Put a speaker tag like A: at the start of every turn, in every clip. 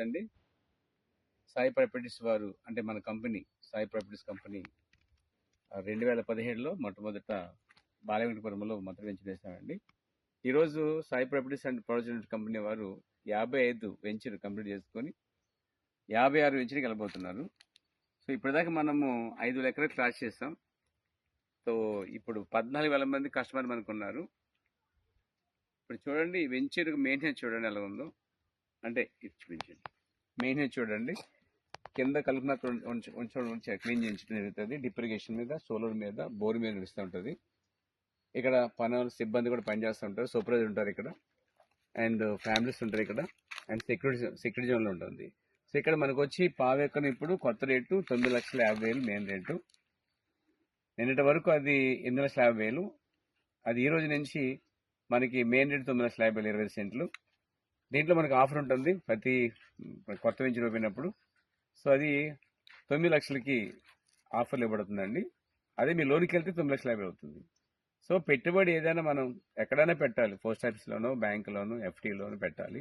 A: అండి. సాయి ప్రాపర్టీస్ వారు అంటే మన కంపెనీ సాయి ప్రాపర్టీస్ కంపెనీ 2017లో మొట్టమొదట బాలవెంకటపురంలో మొదటి వెంచర్ వేశామండి. ఈరోజు Sai properties and project company వారు 55 వెంచర్ కంప్లీట్ చేసుకొని 56 వెంచర్కి వెళ్ళబోతున్నారు. సో ఇప్పటిదాకా మనము 5 ఎకరాలు క్లాస్ చేస్తాం. సో ఇప్పుడు 14,000 మంది కస్టమర్ మనకు ఉన్నారు. ఇప్పుడు చూడండి వెంచర్ మెయింటెనెన్స్ చూడండి ఎలా ఉందో, అంటే చూపించండి. మెయింటెనెన్స్ చూడండి, కింద కలుపునట్టు ఉంచి క్లీన్ చేయించడం జరుగుతుంది. డ్రిప్ ఇరిగేషన్ మీద, సోలార్ మీద, బోర్ మీద నడుస్తూ ఉంటుంది. ఇక్కడ పనులు సిబ్బంది కూడా పనిచేస్తూ ఉంటారు, సూపర్వైజర్ ఉంటారు ఇక్కడ, అండ్ ఫ్యామిలీస్ ఉంటారు ఇక్కడ, అండ్ సెక్యూరిటీ జోన్లో ఉంటుంది. సో ఇక్కడ మనకు వచ్చి పావేకం ఇప్పుడు కొత్త రేటు 9,50,000 మెయిన్ రేటు. నిన్నటి వరకు అది 8,50,000. అది ఈ రోజు నుంచి మనకి మెయిన్ రేటు 9,50,000 20 సెంట్లు. దీంట్లో మనకు ఆఫర్ ఉంటుంది ప్రతి కొత్త వెంచర్ పోయినప్పుడు. సో అది 9 లక్షలకి ఆఫర్లు ఇవ్వబడుతుందండి. అదే మీ లోన్కి వెళ్తే 9,50,000 అవుతుంది. సో పెట్టుబడి ఏదైనా మనం ఎక్కడైనా పెట్టాలి, పోస్ట్ ఆఫీస్లోనో, బ్యాంకులోనో, ఎఫ్టీలోనో పెట్టాలి.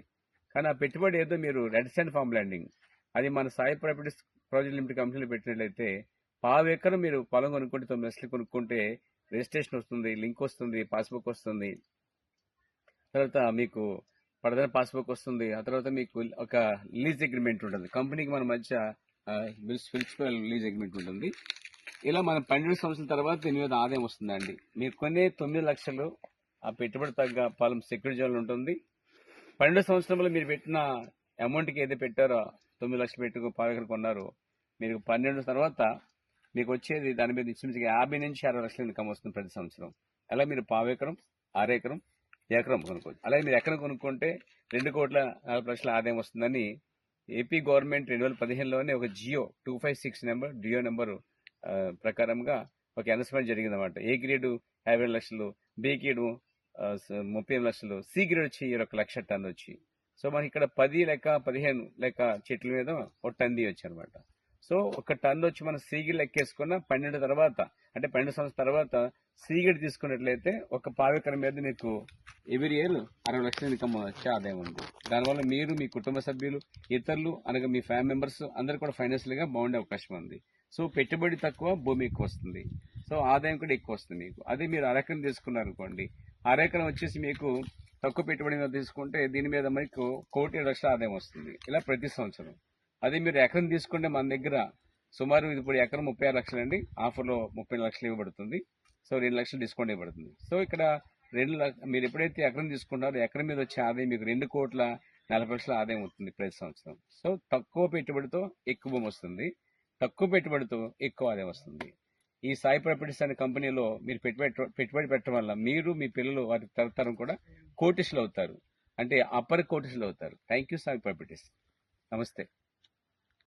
A: కానీ ఆ పెట్టుబడి ఏదో మీరు రెడ్ శాండ్ ఫార్మ్ ల్యాండింగ్ అది మన సాయి ప్రాపర్టీస్ ప్రాజెక్ట్ లిమిటెడ్ కంపెనీలో పెట్టినట్లయితే పావు ఎకరం మీరు పొలం కొనుక్కుంటే 9 లక్షలు కొనుక్కుంటే రిజిస్ట్రేషన్ వస్తుంది, లింక్ వస్తుంది, పాస్బుక్ వస్తుంది, తర్వాత మీకు పడదన పాస్బుక్ వస్తుంది. ఆ తర్వాత మీకు ఒక లీజ్ అగ్రిమెంట్ ఉంటుంది, కంపెనీకి మన మధ్య ప్రిన్సిపల్ లీజ్ అగ్రిమెంట్ ఉంటుంది. ఇలా మనం 12 సంవత్సరాల తర్వాత దీని మీద ఆదాయం వస్తుందండి. మీరు కొనే 9 లక్షలు ఆ పెట్టుబడి తగ్గ పొలం సెక్యూరిటీ జోన్ ఉంటుంది. 12 సంవత్సరంలో మీరు పెట్టిన అమౌంట్కి ఏదో పెట్టారో 9 లక్షలు పెట్టుకు పావు కొన్నారో, మీరు 12 తర్వాత మీకు వచ్చేది దాని మీద ఇంచుమించుగా 50 నుంచి 60 లక్షల ఇన్కమ్ వస్తుంది ప్రతి సంవత్సరం. అలా మీరు పావు ఎకరం, ఎకరం కొనుక్కోవచ్చు. అలాగే మీరు ఎకరం కొనుక్కుంటే 2,40,00,000 ఆదాయం వస్తుందని ఏపీ గవర్నమెంట్ 2015లోనే ఒక జియో 256 నెంబర్ డియో నెంబరు ప్రకారంగా ఒక అనౌన్స్మెంట్ జరిగిందన్నమాట. ఏ గ్రేడు 50 లక్షలు, బి గ్రేడు 30 లక్షలు, సి గ్రేడ్ వచ్చి 1 లక్ష టన్ వచ్చి. సో మనకి ఇక్కడ 10 లేక 15 లేక చెట్ల మీద ఒక టన్ దియొచ్చు అనమాట. సో ఒక టన్ వచ్చి మనం సీగిడ్ లెక్కేసుకున్న 12 తర్వాత, అంటే 12 సంవత్సరాల తర్వాత సీగిడ్ తీసుకున్నట్లయితే ఒక పావెకరం మీద మీకు ఎవ్రీ ఇయర్ 60 లక్షల ఇన్కమ్ వచ్చే ఆదాయం ఉంది. దానివల్ల మీరు, మీ కుటుంబ సభ్యులు, ఇతరులు అనగా మీ ఫ్యామిలీ మెంబర్స్ అందరూ కూడా ఫైనాన్షియల్గా బాగుండే అవకాశం ఉంది. సో పెట్టుబడి తక్కువ, భూమి ఎక్కువ వస్తుంది. సో ఆదాయం కూడా ఎక్కువ వస్తుంది మీకు. అదే మీరు అరెకరం తీసుకున్నారు అనుకోండి, అరెకరం వచ్చేసి మీకు తక్కువ పెట్టుబడి మీద తీసుకుంటే దీని మీద మీకు 1,07,00,000 ఆదాయం వస్తుంది, ఇలా ప్రతి సంవత్సరం. అదే మీరు ఎకరం తీసుకుంటే మన దగ్గర సుమారు ఇప్పుడు ఎకరం 36 లక్షలు అండి, ఆఫర్లో 30 లక్షలు ఇవ్వబడుతుంది. సో 2 లక్షలు డిస్కౌంట్ ఇవ్వబడుతుంది. సో ఇక్కడ మీరు ఎప్పుడైతే ఎకరం తీసుకుంటారో ఎకరం మీద వచ్చే ఆదాయం మీకు 2,40,00,000 ఆదాయం అవుతుంది ప్రతి సంవత్సరం. సో తక్కువ పెట్టుబడితో ఎక్కువ భూమి వస్తుంది, తక్కువ పెట్టుబడితో ఎక్కువ ఆదాయం వస్తుంది. ఈ సాయి ప్రాపర్టీస్ అనే కంపెనీలో మీరు పెట్టుబడి పెట్టడం వల్ల మీరు, మీ పిల్లలు, వారి తరతరం కూడా కోటీసులు అవుతారు, అంటే అప్పర్ కోటీసులు అవుతారు. Thank you Sai properties. నమస్తే.